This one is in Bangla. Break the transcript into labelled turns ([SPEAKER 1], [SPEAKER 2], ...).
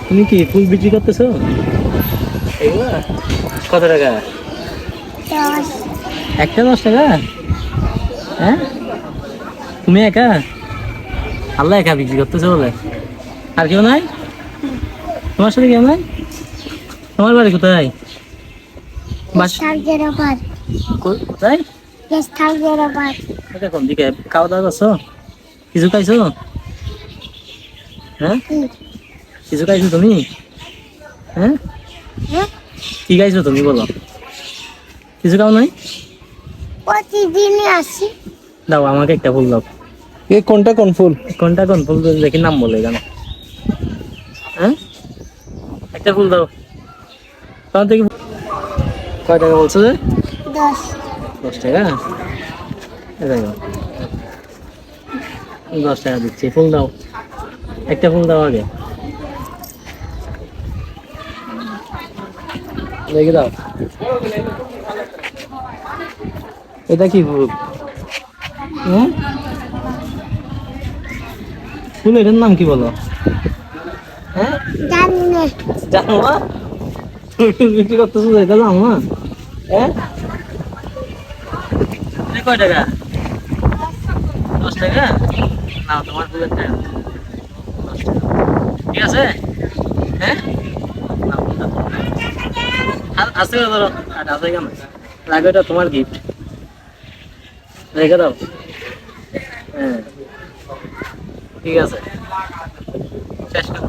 [SPEAKER 1] তুমি কি ফুল বিক্রি করতেছো? এগুলা কত টাকা?
[SPEAKER 2] 10।
[SPEAKER 1] একটা 10 টাকা? হ্যাঁ, তুমি একা? আল্লাহ একা বিক্রি করতেছো বলে? আর কেউ নাই? তোমার সাথে কেউ নাই? তোমার বাড়ি কোথায়? কোথায়? কোন দিকে? খাওয়া দাওয়া করছো? কিছু খাইছো? হ্যাঁ, কিছু খাইছো তুমি? হ্যাঁ, কি খাইছো তুমি বলো? কিছু খাও নাই?
[SPEAKER 2] প্রতিদিনই আসি।
[SPEAKER 1] দাও আমাকে একটা ফুল দাও।
[SPEAKER 3] কোনটা কোন ফুল?
[SPEAKER 1] কোনটা কোন ফুল দেখি নাম বলে কেন? হ্যাঁ, একটা ফুল দাও। তোমার থেকে কয় টাকা বলছো যে?
[SPEAKER 2] 10।
[SPEAKER 1] 10 টাকা? দেখো 10 টাকা দিচ্ছি, ফুল দাও। একটা ফুল দাও আগে, দেখে দাও। এটা কি ফুল? হ্যাঁ, ফুল এটার নাম কি বলো? হ্যাঁ,
[SPEAKER 2] জানি না।
[SPEAKER 1] জানো না? তুমি ফুল বিক্রি করতেছো এটা জানো না? হ্যাঁ, এটা কয় টাকা? 10 টাকা? নাও তোমার ফুলের টাকা, 10 টাকা। ঠিক আছে? হ্যাঁ, নাও, নাও। আস্তে করে ধরো, আর আস্তে কেন লাগে? এটা তোমার গিফট, রেখে দাও। হ্যাঁ, ঠিক আছে, শেষ করো।